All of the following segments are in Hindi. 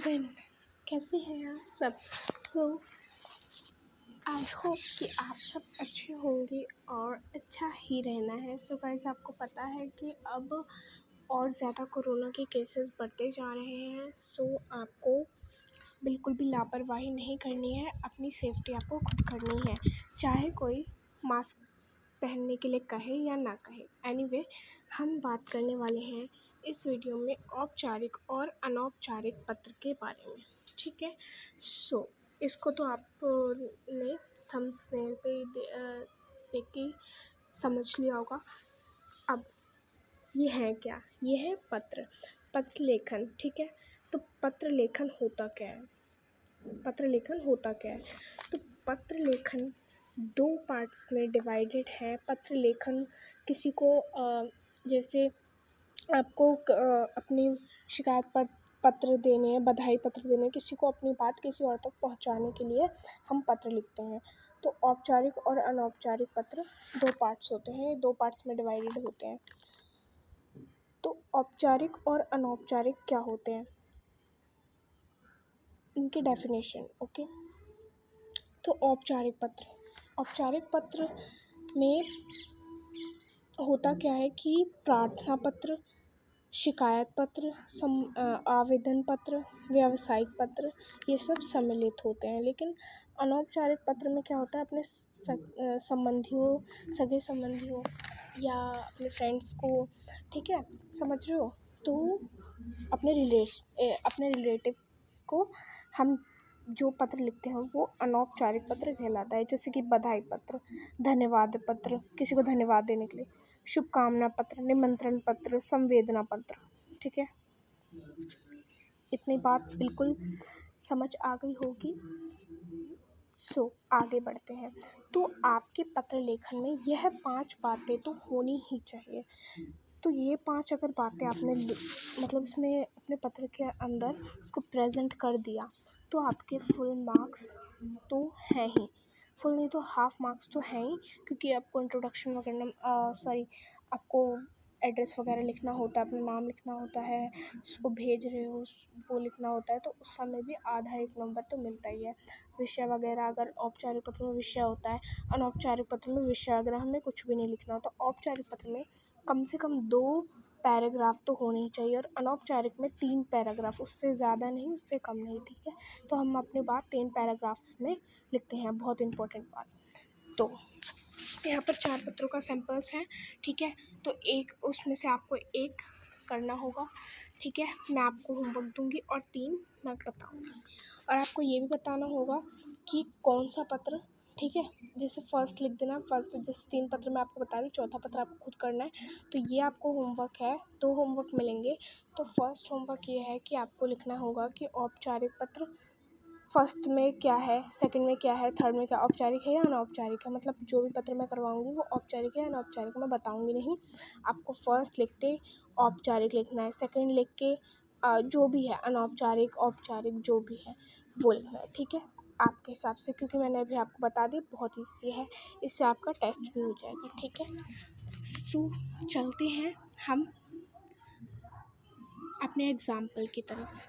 एवरीवन, कैसे हैं आप सब। आई होप कि आप सब अच्छे होंगे और अच्छा ही रहना है। गाइस, आपको पता है कि अब और ज़्यादा कोरोना के केसेस बढ़ते जा रहे हैं। आपको बिल्कुल भी लापरवाही नहीं करनी है, अपनी सेफ्टी आपको खुद करनी है, चाहे कोई मास्क पहनने के लिए कहे या ना कहे। एनीवे, हम बात करने वाले हैं इस वीडियो में औपचारिक और अनौपचारिक पत्र के बारे में, ठीक है। इसको तो आपने थंबनेल पे देख के समझ लिया होगा। अब ये है क्या? ये है पत्र लेखन, ठीक है। तो पत्र लेखन होता क्या है? तो पत्र लेखन 2 पार्ट्स में डिवाइडेड है। पत्र लेखन किसी को जैसे आपको अपनी शिकायत पर पत्र देने, बधाई पत्र देने, किसी को अपनी बात किसी और तक पहुंचाने के लिए हम पत्र लिखते हैं। तो औपचारिक और अनौपचारिक पत्र 2 पार्ट्स होते हैं, 2 पार्ट्स में डिवाइडेड होते हैं। तो औपचारिक और अनौपचारिक क्या होते हैं, इनके डेफिनेशन। ओके, तो औपचारिक पत्र में होता क्या है कि प्रार्थना पत्र, शिकायत पत्र, आवेदन पत्र, व्यावसायिक पत्र, ये सब सम्मिलित होते हैं। लेकिन अनौपचारिक पत्र में क्या होता है, अपने सगे संबंधियों या अपने फ्रेंड्स को, ठीक है, समझ रहे हो, तो अपने रिलेटिव्स को हम जो पत्र लिखते हैं वो अनौपचारिक पत्र कहलाता है। जैसे कि बधाई पत्र, धन्यवाद पत्र, किसी को धन्यवाद देने के लिए, शुभकामना पत्र, निमंत्रण पत्र, संवेदना पत्र, ठीक है। इतनी बात बिल्कुल समझ आ गई होगी। आगे बढ़ते हैं। तो आपके पत्र लेखन में यह 5 बातें तो होनी ही चाहिए। तो ये 5 अगर बातें आपने मतलब इसमें अपने पत्र के अंदर उसको प्रेजेंट कर दिया तो आपके फुल मार्क्स तो हैं ही, फुल नहीं तो हाफ मार्क्स तो हैं ही, क्योंकि आपको इंट्रोडक्शन वगैरह आपको एड्रेस वगैरह लिखना होता है, अपना नाम लिखना होता है, जिसको भेज रहे हो वो लिखना होता है, तो उस समय भी आधा 1 नंबर तो मिलता ही है। विषय वगैरह, अगर औपचारिक पत्र में विषय होता है, अनौपचारिक पत्र में विषय वगैरह हमें कुछ भी नहीं लिखना होता। औपचारिक पत्र में कम से कम 2 पैराग्राफ तो होने ही चाहिए और अनौपचारिक में 3 पैराग्राफ, उससे ज़्यादा नहीं, उससे कम नहीं, ठीक है। तो हम अपनी बात 3 पैराग्राफ्स में लिखते हैं, बहुत इंपॉर्टेंट बात। तो यहाँ पर 4 पत्रों का सैम्पल्स हैं, ठीक है। तो एक उसमें से आपको एक करना होगा, ठीक है। मैं आपको होमवर्क दूंगी और 3 मैं बताऊंगी, और आपको ये भी बताना होगा कि कौन सा पत्र, ठीक है। जैसे फर्स्ट लिख देना, फर्स्ट, जैसे 3 पत्र मैं आपको बता रही हूँ, चौथा पत्र आपको खुद करना है। तो ये आपको होमवर्क है, 2 होमवर्क मिलेंगे। तो फर्स्ट होमवर्क ये है कि आपको लिखना होगा कि औपचारिक पत्र फर्स्ट में क्या है, सेकंड में क्या है, थर्ड में क्या, औपचारिक है या अनौपचारिक है। मतलब जो भी पत्र मैं करवाऊंगी वो औपचारिक है या अनौपचारिक है मैं बताऊंगी नहीं। आपको फर्स्ट लिखते औपचारिक लिखना है, सेकंड लिख के जो भी है अनौपचारिक, औपचारिक जो भी है वो लिखना है, ठीक है, आपके हिसाब से, क्योंकि मैंने अभी आपको बता दी, बहुत ईजी है, इससे आपका टेस्ट भी हो जाएगा, ठीक है। चलते हैं हम अपने एग्जाम्पल की तरफ।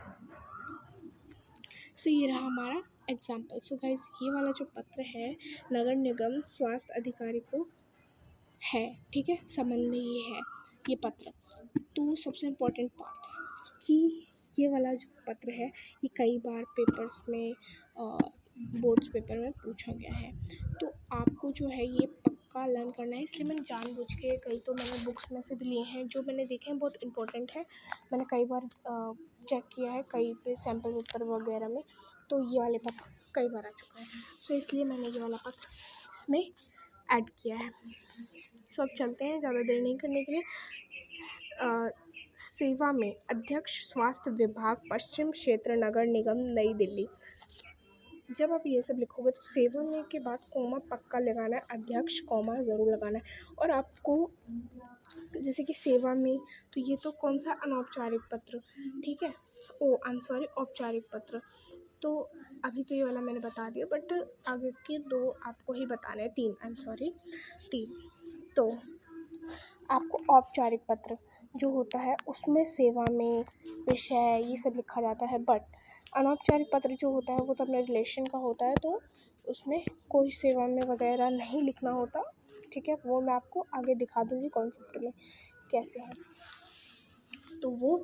ये रहा हमारा एग्जाम्पल। गाइस, ये वाला जो पत्र है नगर निगम स्वास्थ्य अधिकारी को है, ठीक है, संबंध में ये है ये पत्र। तो सबसे इम्पोर्टेंट बात कि ये वाला जो पत्र है ये कई बार पेपर्स में, बोर्ड्स पेपर में पूछा गया है। तो आपको जो है ये पक्का लर्न करना है, इसलिए मैंने जानबूझ के कई तो मैंने बुक्स में से भी लिए हैं, जो मैंने देखे हैं बहुत इंपॉर्टेंट है। मैंने कई बार चेक किया है कई पे सैम्पल पेपर वगैरह में, तो ये वाले पत्र कई बार आ चुका है। इसलिए मैंने ये वाला पत्र इसमें ऐड किया है। अब चलते हैं, ज़्यादा देर नहीं करने के लिए। सेवा में अध्यक्ष स्वास्थ्य विभाग पश्चिम क्षेत्र नगर निगम नई दिल्ली। जब आप ये सब लिखोगे तो सेवा में के बाद कॉमा पक्का लगाना है, अध्यक्ष कॉमा ज़रूर लगाना है। और आपको जैसे कि सेवा में, तो ये तो कौन सा, अनौपचारिक पत्र, ठीक है, औपचारिक पत्र। तो अभी तो ये वाला मैंने बता दिया, बट आगे के 2 आपको ही बताने हैं, 3 तो आपको औपचारिक पत्र, जो होता है उसमें सेवा में विषय ये सब लिखा जाता है, बट अनौपचारिक पत्र जो होता है वो तो अपने रिलेशन का होता है, तो उसमें कोई सेवा में वगैरह नहीं लिखना होता। ठीक है, वो मैं आपको आगे दिखा दूँगी कॉन्सेप्ट में कैसे है तो वो।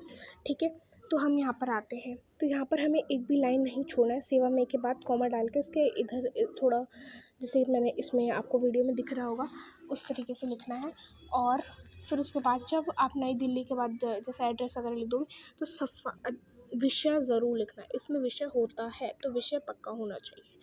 ठीक है, तो हम यहाँ पर आते हैं, तो यहाँ पर हमें एक भी लाइन नहीं छोड़ना है, सेवा में के बाद कॉमा डाल के उसके इधर थोड़ा, जैसे मैंने इसमें आपको वीडियो में दिख रहा होगा उस तरीके से लिखना है। और फिर उसके बाद जब आप नई दिल्ली के बाद जैसे एड्रेस अगर लिख दोगे तो विषय ज़रूर लिखना है। इसमें विषय होता है तो विषय पक्का होना चाहिए।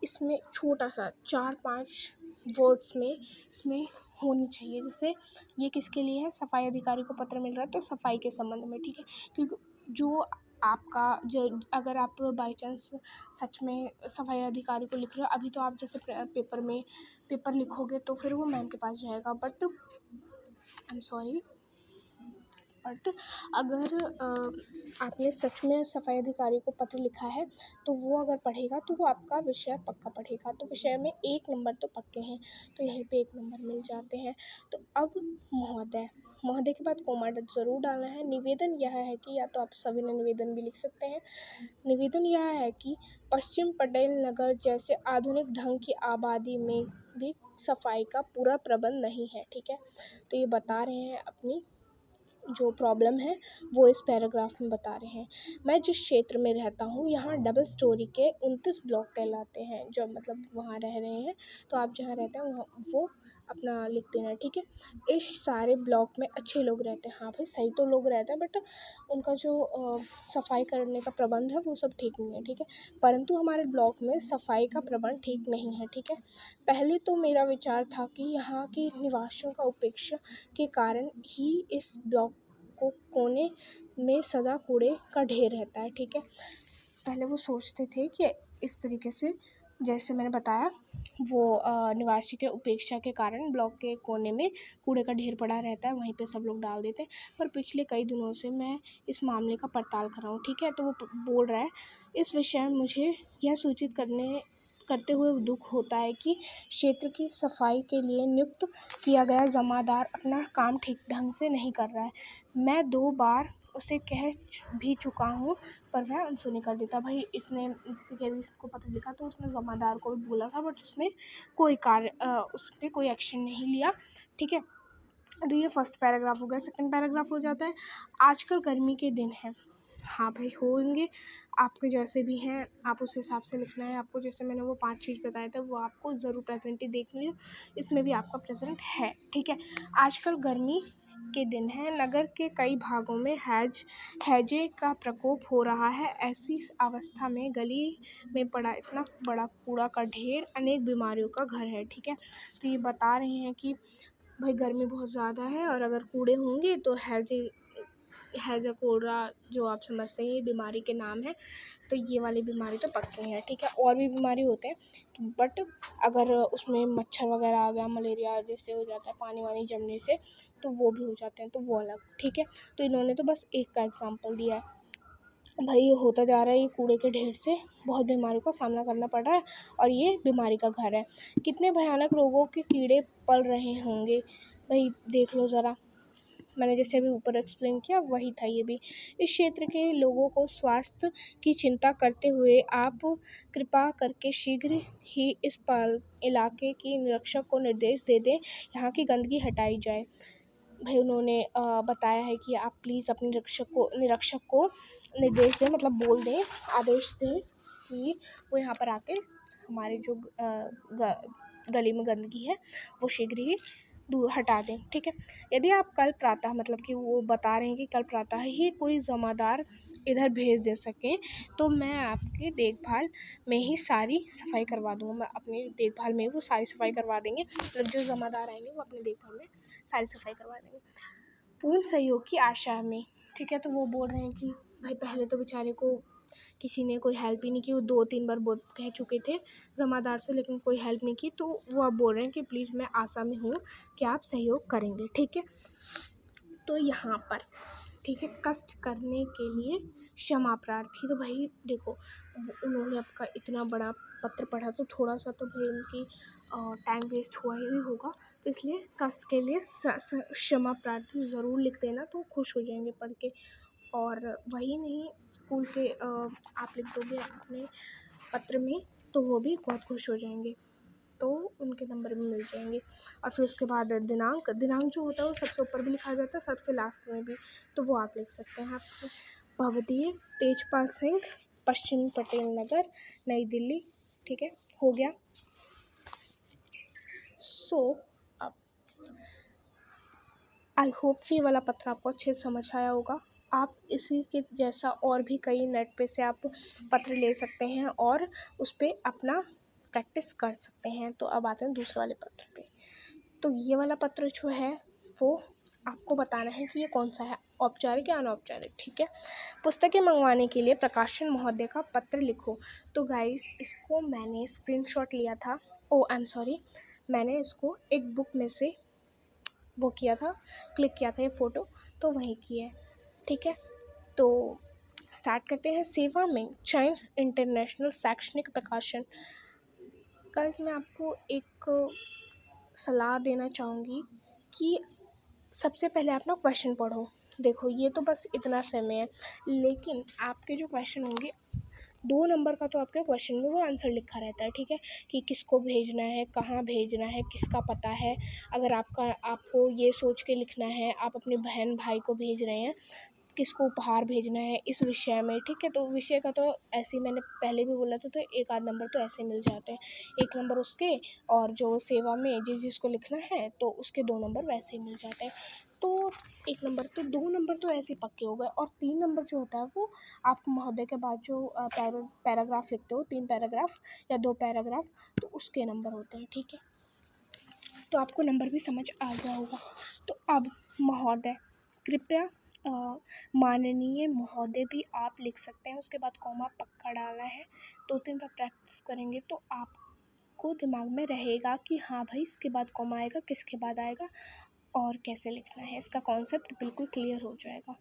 इसमें छोटा सा 4-5 वर्ड्स में इसमें होनी चाहिए। जैसे ये किसके लिए है, सफाई अधिकारी को पत्र मिल रहा है तो सफाई के संबंध में। ठीक है, क्योंकि जो आपका जो अगर आप बाई चांस सच में सफाई अधिकारी को लिख रहे हो, अभी तो आप जैसे पेपर लिखोगे तो फिर वो मैम के पास जाएगा, but I am sorry, but अगर आपने सच में सफाई अधिकारी को पत्र लिखा है तो वो अगर पढ़ेगा तो वो आपका विषय पक्का पढ़ेगा, तो विषय में 1 नंबर तो पक्के हैं, तो यहीं पे 1 नंबर मिल जाते हैं। तो अब महोदय के बाद कोमा ज़रूर डालना है। निवेदन यह है कि, या तो आप सभी ने निवेदन भी लिख सकते हैं, निवेदन यह है कि पश्चिम पटेल नगर जैसे आधुनिक ढंग की आबादी में भी सफाई का पूरा प्रबंध नहीं है। ठीक है, तो ये बता रहे हैं अपनी जो प्रॉब्लम है वो इस पैराग्राफ में बता रहे हैं। मैं जिस क्षेत्र में रहता हूँ यहाँ डबल स्टोरी के 29 ब्लॉक कहलाते हैं, जो मतलब वहाँ रह रहे हैं, तो आप जहाँ रहते हैं वहाँ वो अपना लिख देना। ठीक है, इस सारे ब्लॉक में अच्छे लोग रहते हैं। हाँ भाई, सही तो लोग रहते हैं, बट उनका जो सफाई करने का प्रबंध है वो सब ठीक नहीं है। ठीक है, परंतु हमारे ब्लॉक में सफाई का प्रबंध ठीक नहीं है। ठीक है, पहले तो मेरा विचार था कि यहाँ के निवासियों का उपेक्षा के कारण ही इस ब्लॉक को कोने में सदा कूड़े का ढेर रहता है। ठीक है, पहले वो सोचते थे कि इस तरीके से, जैसे मैंने बताया, वो निवासी के उपेक्षा के कारण ब्लॉक के कोने में कूड़े का ढेर पड़ा रहता है, वहीं पे सब लोग डाल देते हैं। पर पिछले कई दिनों से मैं इस मामले का पड़ताल कर रहा हूँ। ठीक है, तो वो बोल रहा है, इस विषय में मुझे यह सूचित करते हुए दुख होता है कि क्षेत्र की सफाई के लिए नियुक्त किया गया जमादार अपना काम ठीक ढंग से नहीं कर रहा है। मैं 2 बार उसे कह भी चुका हूँ पर वह अनसुनी कर देता। भाई, इसने जैसे कि अभी इसको पत्र लिखा तो उसने जमादार को भी बोला था, बट उसने कोई उस पर कोई एक्शन नहीं लिया। ठीक है, तो ये फर्स्ट पैराग्राफ हो गया। सेकंड पैराग्राफ हो जाता है, आजकल गर्मी के दिन हैं। हाँ भाई, होंगे, आपके जैसे भी हैं, आप उस हिसाब से लिखना है। आपको जैसे मैंने वो 5 चीज़ बताए थे वो आपको ज़रूर प्रेजेंट ही देख लियो, इसमें भी आपका प्रेजेंट है। ठीक है, आजकल गर्मी के दिन हैं, नगर के कई भागों में हैजे का प्रकोप हो रहा है। ऐसी अवस्था में गली में पड़ा इतना बड़ा कूड़ा का ढेर अनेक बीमारियों का घर है। ठीक है, तो ये बता रहे हैं कि भाई गर्मी बहुत ज़्यादा है और अगर कूड़े होंगे तो हैजा कोड़ा जो आप समझते हैं ये बीमारी के नाम है, तो ये वाली बीमारी तो पक्के हैं। ठीक है, और भी बीमारी होते हैं, बट अगर उसमें मच्छर वगैरह आ गया, मलेरिया जैसे हो जाता है पानी वानी जमने से, तो वो भी हो जाते हैं, तो वो अलग। ठीक है, तो इन्होंने तो बस एक का एग्जाम्पल दिया है। भाई, ये होता जा रहा है, ये कूड़े के ढेर से बहुत बीमारियों का सामना करना पड़ रहा है और ये बीमारी का घर है। कितने भयानक रोगों के कीड़े पल रहे होंगे, भाई देख लो ज़रा। मैंने जैसे अभी ऊपर एक्सप्लेन किया वही था ये भी। इस क्षेत्र के लोगों को स्वास्थ्य की चिंता करते हुए आप कृपा करके शीघ्र ही इस इलाके की निरीक्षक को निर्देश दे दें, यहाँ की गंदगी हटाई जाए। भाई, उन्होंने बताया है कि आप प्लीज़ अपने निरीक्षक को निर्देश दें, मतलब बोल दें, आदेश दें कि वो यहाँ पर आके हमारे जो गली में गंदगी है वो शीघ्र ही दूर हटा दें। ठीक है, यदि आप कल प्रातः, मतलब कि वो बता रहे हैं कि कल प्रातः ही कोई जमादार इधर भेज दे सकें तो मैं आपके देखभाल में ही सारी सफाई करवा दूँगा। मैं अपनी देखभाल में वो सारी सफाई करवा देंगे, मतलब जो जमादार आएंगे वो अपनी देखभाल में सारी सफाई करवा देंगे, पूर्ण सहयोग की आशा में। ठीक है, तो वो बोल रहे हैं कि भाई पहले तो बेचारे को किसी ने कोई हेल्प ही नहीं की, वो 2-3 बार कह चुके थे जमादार से, लेकिन कोई हेल्प नहीं की, तो वो अब बोल रहे हैं कि प्लीज़ मैं आशा में हूँ कि आप सहयोग करेंगे। ठीक है, तो यहाँ पर ठीक है, कष्ट करने के लिए क्षमा प्रार्थी। तो भाई देखो, उन्होंने आपका इतना बड़ा पत्र पढ़ा तो थोड़ा सा तो भाई उनकी टाइम वेस्ट हुआ ही होगा, तो इसलिए कष्ट के लिए क्षमा प्रार्थी ज़रूर लिख देना, तो खुश हो जाएंगे पढ़ के। और वही नहीं, स्कूल के आप लिख दोगे अपने पत्र में तो वो भी बहुत खुश हो जाएंगे, तो उनके नंबर भी मिल जाएंगे। और फिर उसके बाद दिनांक जो होता है वो सबसे ऊपर भी लिखा जाता है, सबसे लास्ट में भी, तो वो आप लिख सकते हैं। आप भवदीय तेजपाल सिंह, पश्चिमी पटेल नगर, नई दिल्ली। ठीक है, हो गया। सो अब आई होप कि ये वाला पत्र आपको अच्छे से समझ आया होगा। आप इसी के जैसा और भी कई नेट पे से आप पत्र ले सकते हैं और उस पर अपना प्रैक्टिस कर सकते हैं। तो अब आते हैं दूसरे वाले पत्र पे। तो ये वाला पत्र जो है वो आपको बताना है कि ये कौन सा है, औपचारिक या अनौपचारिक। ठीक है, पुस्तकें मंगवाने के लिए प्रकाशन महोदय का पत्र लिखो। तो गाइस, इसको मैंने स्क्रीनशॉट लिया था, आई एम सॉरी, मैंने इसको एक बुक में से वो किया था, क्लिक किया था ये फ़ोटो, तो वहीं की है। ठीक है, तो स्टार्ट करते हैं। सेवा में चाइम्स इंटरनेशनल शैक्षणिक प्रकाशन। गाइस, मैं आपको एक सलाह देना चाहूँगी कि सबसे पहले आप ना क्वेश्चन पढ़ो। देखो, ये तो बस इतना समय है, लेकिन आपके जो क्वेश्चन होंगे 2 नंबर का तो आपके क्वेश्चन में वो आंसर लिखा रहता है। ठीक है, कि किसको भेजना है, कहाँ भेजना है, किसका पता है। अगर आपको ये सोच के लिखना है आप अपने बहन भाई को भेज रहे हैं, किसको उपहार भेजना है इस विषय में। ठीक है, तो विषय का तो ऐसे ही मैंने पहले भी बोला था, तो 1 आध नंबर तो ऐसे मिल जाते हैं। 1 नंबर उसके, और जो सेवा में जिसको लिखना है तो उसके 2 नंबर वैसे ही मिल जाते हैं। तो 1 नंबर तो 2 नंबर तो ऐसे ही पक्के हो गए, और 3 नंबर जो होता है वो आप महोदय के बाद जो पैराग्राफ लिखते हो, 3 पैराग्राफ या 2 पैराग्राफ, तो उसके नंबर होते हैं। ठीक है, तो आपको नंबर भी समझ आ गया होगा। तो अब महोदय, कृपया माननीय महोदय भी आप लिख सकते हैं, उसके बाद कॉमा पक्का डालना है। 2-3 बार प्रैक्टिस करेंगे तो आपको दिमाग में रहेगा कि हाँ भाई, इसके बाद कॉमा आएगा, किसके बाद आएगा और कैसे लिखना है, इसका कॉन्सेप्ट बिल्कुल क्लियर हो जाएगा।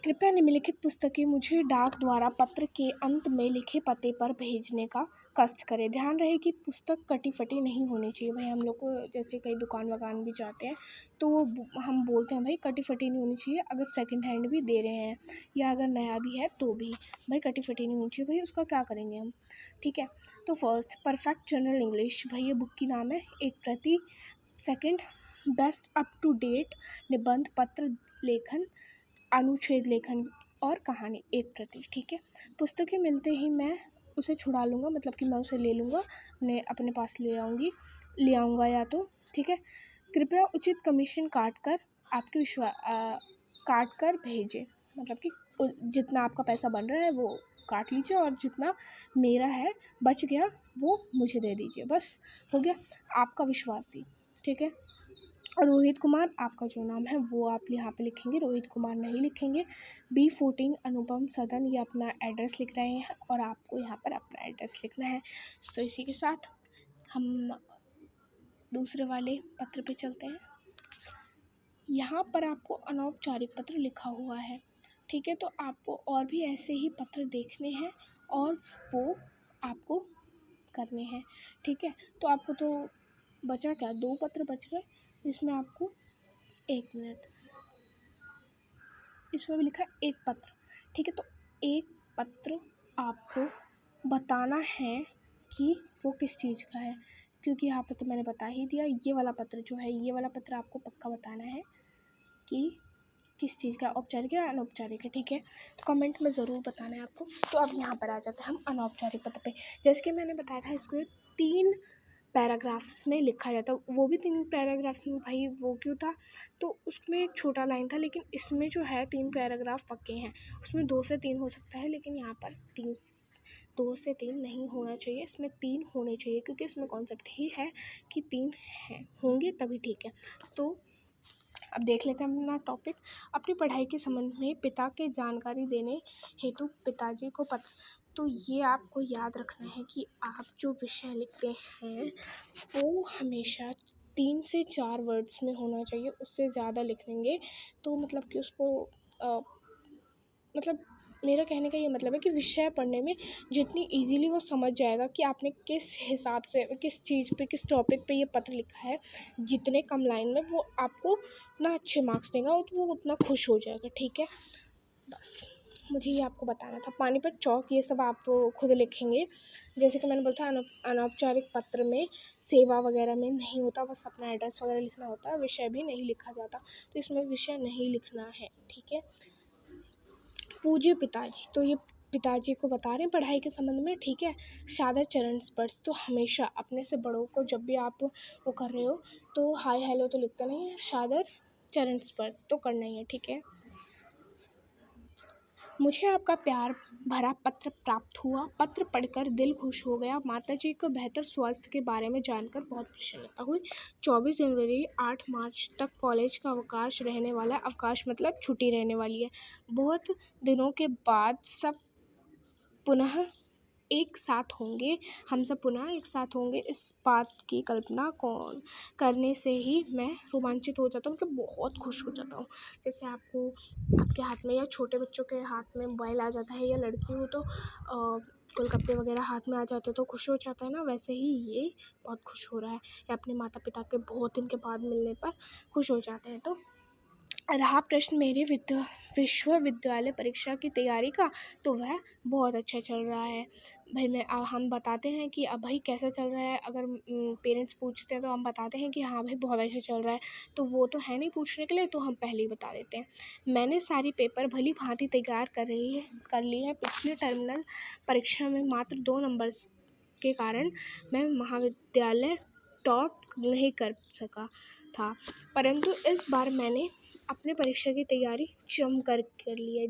कृपया निम्नलिखित पुस्तकें मुझे डाक द्वारा पत्र के अंत में लिखे पते पर भेजने का कष्ट करें। ध्यान रहे कि पुस्तक कटी फटी नहीं होनी चाहिए। भाई, हम लोग को जैसे कई दुकान वकान भी जाते हैं तो वो हम बोलते हैं भाई कटी फटी नहीं होनी चाहिए, अगर सेकंड हैंड भी दे रहे हैं या अगर नया भी है तो भी भाई कटी फटी नहीं होनी चाहिए। भाई उसका क्या करेंगे हम। ठीक है, तो फर्स्ट, परफेक्ट जनरल इंग्लिश, भाई ये बुक की नाम है, 1 प्रति। Second, best up to date निबंध पत्र लेखन, अनुच्छेद लेखन और कहानी, 1 प्रति। ठीक है, पुस्तकें मिलते ही मैं उसे छुड़ा लूँगा, मतलब कि मैं उसे ले लूँगा, अपने पास ले आऊँगा या तो। ठीक है, कृपया उचित कमीशन काट कर भेजें, मतलब कि जितना आपका पैसा बन रहा है वो काट लीजिए, और जितना मेरा है बच गया वो मुझे दे दीजिए। बस हो गया, आपका विश्वासी। ठीक है, और रोहित कुमार आपका जो नाम है वो आप यहाँ पे लिखेंगे, रोहित कुमार नहीं लिखेंगे। B14 अनुपम सदन, ये अपना एड्रेस लिख रहे हैं और आपको यहाँ पर अपना एड्रेस लिखना है। तो इसी के साथ हम दूसरे वाले पत्र पे चलते हैं। यहाँ पर आपको अनौपचारिक पत्र लिखा हुआ है। ठीक है, तो आपको और भी ऐसे ही पत्र देखने हैं और वो आपको करने हैं। ठीक है, तो आपको तो बचा क्या, 2 पत्र बच गए, इसमें आपको 1 मिनट, इसमें भी लिखा है 1 पत्र। ठीक है, तो 1 पत्र आपको बताना है कि वो किस चीज़ का है, क्योंकि यहाँ पे तो मैंने बता ही दिया। ये वाला पत्र जो है, ये वाला पत्र आपको पक्का बताना है कि किस चीज़ का, औपचारिक या अनौपचारिक है। ठीक है, तो कमेंट में ज़रूर बताना है आपको। तो अब यहाँ पर आ जाते हैं हम अनौपचारिक पत्र पे। जैसे कि मैंने बताया था, इसको 3 पैराग्राफ्स में लिखा जाता है, वो भी 3 पैराग्राफ्स में। भाई वो क्यों था, तो उसमें एक छोटा लाइन था, लेकिन इसमें जो है 3 पैराग्राफ पक्के हैं। उसमें 2 से 3 हो सकता है, लेकिन यहाँ पर 2 से 3 नहीं होना चाहिए, इसमें 3 होने चाहिए, क्योंकि इसमें कॉन्सेप्ट ही है कि 3 होंगे तभी ठीक है। तो अब देख लेते हैं अपना टॉपिक। अपनी पढ़ाई के संबंध में पिता के जानकारी देने हेतु पिताजी को पत्र। तो ये आपको याद रखना है कि आप जो विषय लिखते हैं वो हमेशा 3 से 4 वर्ड्स में होना चाहिए, उससे ज़्यादा लिखेंगे तो मतलब कि उसको मतलब मेरा कहने का ये मतलब है कि विषय पढ़ने में जितनी इजीली वो समझ जाएगा कि आपने किस हिसाब से, किस चीज़ पे, किस टॉपिक पे ये पत्र लिखा है, जितने कम लाइन में, वो आपको ना अच्छे मार्क्स देगा और वो उतना खुश हो जाएगा। ठीक है, बस मुझे ये आपको बताना था। पानीपत चौक ये सब आप खुद लिखेंगे। जैसे कि मैंने बोला था, अनौपचारिक पत्र में सेवा वगैरह में नहीं होता, बस अपना एड्रेस वगैरह लिखना होता है, विषय भी नहीं लिखा जाता, तो इसमें विषय नहीं लिखना है। ठीक है। पूज्य पिताजी, तो ये पिताजी को बता रहे हैं पढ़ाई के संबंध में। ठीक है। सादर चरण स्पर्श, तो हमेशा अपने से बड़ों को जब भी आप वो कर रहे हो तो हाय हेलो तो लिखता नहीं है, सादर चरण स्पर्श तो करना ही है। ठीक है। मुझे आपका प्यार भरा पत्र प्राप्त हुआ। पत्र पढ़कर दिल खुश हो गया। माताजी को बेहतर स्वास्थ्य के बारे में जानकर बहुत प्रसन्नता हुई। 24 जनवरी 8 मार्च तक कॉलेज का अवकाश रहने वाला है। अवकाश मतलब छुट्टी रहने वाली है। बहुत दिनों के बाद सब पुनः एक साथ होंगे, हम सब पुनः एक साथ होंगे, इस बात की कल्पना कौन करने से ही मैं रोमांचित हो जाता हूँ, मतलब बहुत खुश हो जाता हूँ। जैसे आपको आपके हाथ में या छोटे बच्चों के हाथ में मोबाइल आ जाता है, या लड़की हो तो गोलगप्पे वगैरह हाथ में आ जाते हैं तो खुश हो जाता है ना, वैसे ही ये बहुत खुश हो रहा है, या अपने माता पिता के बहुत दिन के बाद मिलने पर खुश हो जाते हैं। तो रहा प्रश्न मेरे विश्वविद्यालय परीक्षा की तैयारी का, तो वह बहुत अच्छा चल रहा है भाई। हम बताते हैं कि अब भाई कैसा चल रहा है, अगर पेरेंट्स पूछते हैं तो हम बताते हैं कि हाँ भाई बहुत अच्छा चल रहा है, तो वो तो है नहीं पूछने के लिए, तो हम पहले ही बता देते हैं। मैंने सारी पेपर भली भांति तैयार कर ली है। पिछले टर्मिनल परीक्षा में मात्र 2 नंबर के कारण मैं महाविद्यालय टॉप नहीं कर सका था, परंतु इस बार मैंने अपने परीक्षा की तैयारी जमकर कर ली है।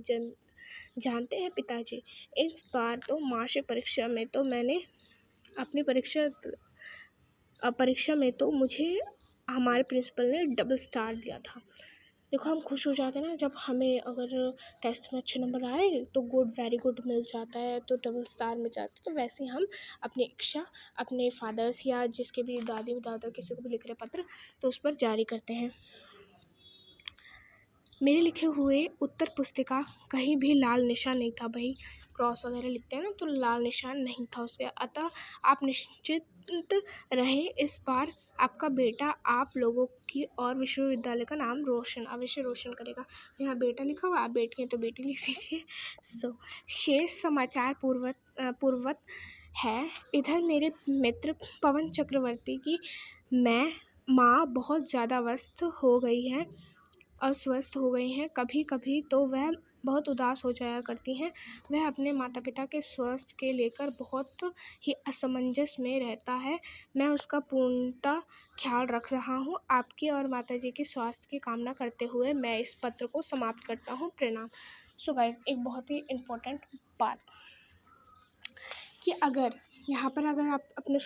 जानते हैं पिताजी, इस बार तो मासिक परीक्षा में तो मैंने अपनी परीक्षा में तो मुझे हमारे प्रिंसिपल ने डबल स्टार दिया था। देखो, हम खुश हो जाते हैं ना जब हमें अगर टेस्ट में अच्छे नंबर आए तो गुड, वेरी गुड मिल जाता है, तो डबल स्टार मिल जाता है। तो वैसे ही हम अपनी इच्छा अपने फादर्स या जिसके भी दादी दादा किसी को भी लिख रहे पत्र, तो उस पर जारी करते हैं। मेरे लिखे हुए उत्तर पुस्तिका कहीं भी लाल निशान नहीं था भाई, क्रॉस वगैरह लिखते हैं ना, तो लाल निशान नहीं था उसके। अतः आप निश्चिंत रहें, इस बार आपका बेटा आप लोगों की और विश्वविद्यालय का नाम अवश्य रोशन करेगा। यहाँ बेटा लिखा हुआ, आप बेटी हैं तो बेटी लिख दीजिए। शेष समाचार पूर्ववत है। इधर मेरे मित्र पवन चक्रवर्ती की माँ बहुत ज़्यादा अस्वस्थ हो गई हैं। कभी कभी तो वह बहुत उदास हो जाया करती हैं। वह अपने माता पिता के स्वास्थ्य के लेकर बहुत ही असमंजस में रहता है। मैं उसका पूर्णतः ख्याल रख रहा हूँ। आपकी और माताजी के स्वास्थ्य की कामना करते हुए मैं इस पत्र को समाप्त करता हूँ। प्रणाम। सो गाइस, एक बहुत ही इम्पोर्टेंट बात कि अगर आप अपने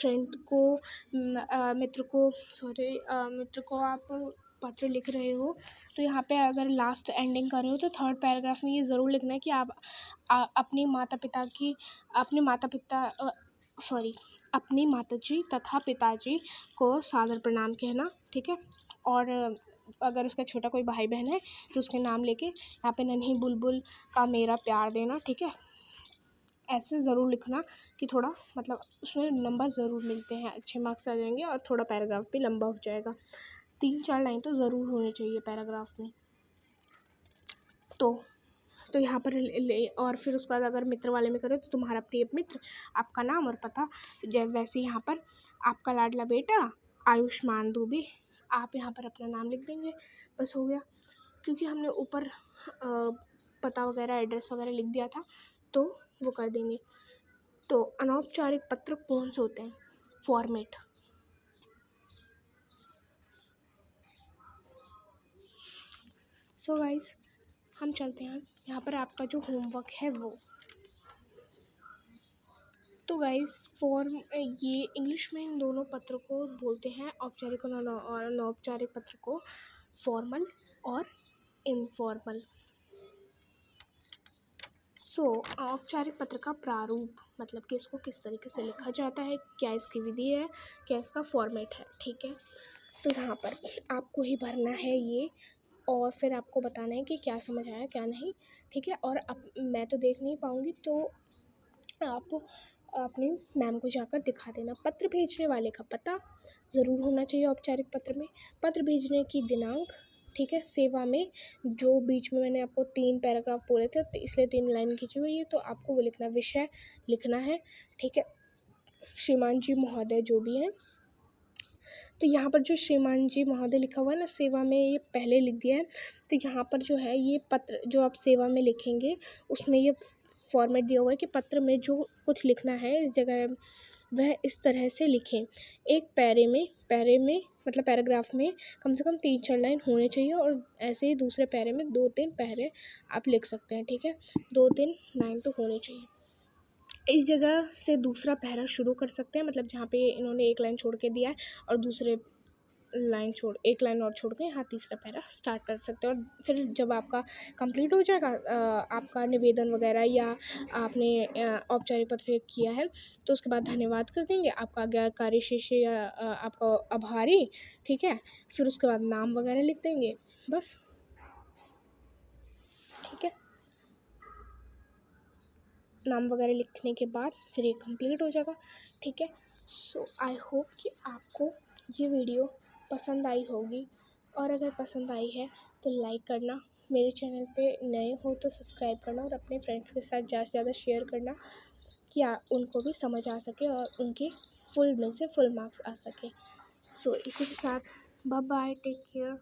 मित्र को आप पत्र लिख रहे हो, तो यहाँ पे अगर लास्ट एंडिंग कर रहे हो तो थर्ड पैराग्राफ में ये ज़रूर लिखना है कि आप अपनी माताजी तथा पिताजी को सादर प्रणाम कहना। ठीक है। और अगर उसका छोटा कोई भाई बहन है तो उसके नाम लेके यहाँ पे नन्ही बुलबुल का मेरा प्यार देना। ठीक है। ऐसे ज़रूर लिखना कि थोड़ा मतलब उसमें नंबर ज़रूर मिलते हैं, अच्छे मार्क्स आ जाएंगे और थोड़ा पैराग्राफ भी लंबा हो जाएगा। 3-4 लाइन तो ज़रूर होनी चाहिए पैराग्राफ में। तो यहाँ पर और फिर उसके बाद अगर मित्र वाले में करो तो तुम्हारा प्रिय मित्र, आपका नाम और पता। जब वैसे यहाँ पर आपका लाडला बेटा आयुष्मान दुबे, आप यहाँ पर अपना नाम लिख देंगे, बस हो गया। क्योंकि हमने ऊपर पता वगैरह एड्रेस वगैरह लिख दिया था, तो वो कर देंगे। तो अनौपचारिक पत्र कौन से होते हैं? फॉर्मेट। सो गाइस, हम चलते हैं। यहाँ पर आपका जो होमवर्क है वो, तो गाइस ये इंग्लिश में इन दोनों पत्र को बोलते हैं, औपचारिक और अनौपचारिक पत्र को फॉर्मल और इनफॉर्मल। औपचारिक पत्र का प्रारूप मतलब कि इसको किस तरीके से लिखा जाता है, क्या इसकी विधि है, क्या इसका फॉर्मेट है। ठीक है। तो यहाँ पर आपको ही भरना है ये, और फिर आपको बताना है कि क्या समझ आया क्या नहीं, ठीक है। और मैं तो देख नहीं पाऊँगी, तो आप अपनी मैम को जाकर दिखा देना। पत्र भेजने वाले का पता ज़रूर होना चाहिए औपचारिक पत्र में, पत्र भेजने की दिनांक, ठीक है। सेवा में जो बीच में मैंने आपको 3 पैराग्राफ बोले थे, तो इसलिए 3 लाइन खींची हुई है, तो आपको वो लिखना, विषय लिखना है, ठीक है। श्रीमान जी महोदय जो भी हैं, तो यहाँ पर जो श्रीमान जी महोदय लिखा हुआ है ना, सेवा में ये पहले लिख दिया है। तो यहाँ पर जो है ये पत्र जो आप सेवा में लिखेंगे, उसमें ये फॉर्मेट दिया हुआ है कि पत्र में जो कुछ लिखना है इस जगह वह इस तरह से लिखें। एक पैरे में मतलब पैराग्राफ में कम से कम 3-4 लाइन होने चाहिए, और ऐसे ही दूसरे पैरे में 2-3 पैरे आप लिख सकते हैं, ठीक है। 2-3 लाइन तो होने चाहिए। इस जगह से दूसरा पैरा शुरू कर सकते हैं, मतलब जहाँ पे इन्होंने एक लाइन छोड़ के दिया है और दूसरे एक लाइन और छोड़ के यहाँ तीसरा पैरा स्टार्ट कर सकते हैं। और फिर जब आपका कंप्लीट हो जाएगा आपका निवेदन वगैरह, या आपने औपचारिक पत्र किया है, तो उसके बाद धन्यवाद कर देंगे, आपका आज्ञा कार्यशिष्य या आपका आभारी, ठीक है। फिर उसके बाद नाम वगैरह लिख देंगे, बस, ठीक है। नाम वगैरह लिखने के बाद फिर ये कंप्लीट हो जाएगा, ठीक है। सो आई होप कि आपको ये वीडियो पसंद आई होगी, और अगर पसंद आई है तो लाइक करना, मेरे चैनल पे नए हो तो सब्सक्राइब करना, और अपने फ्रेंड्स के साथ ज़्यादा से ज़्यादा शेयर करना, कि उनको भी समझ आ सके और उनके फुल में से फुल मार्क्स आ सके। सो इसी के साथ बाय बाय, टेक केयर।